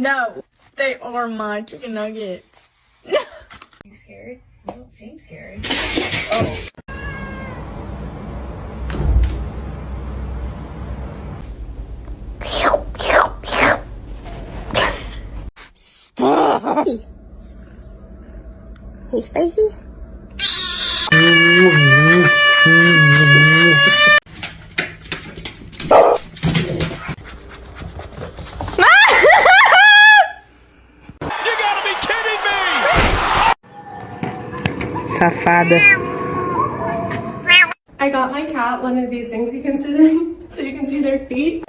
No, they are my chicken nuggets. You scared? You don't seem scared. Oh. Stop! Hey, Spacey? Safada. I got my cat one of these things you can sit in so you can see their feet.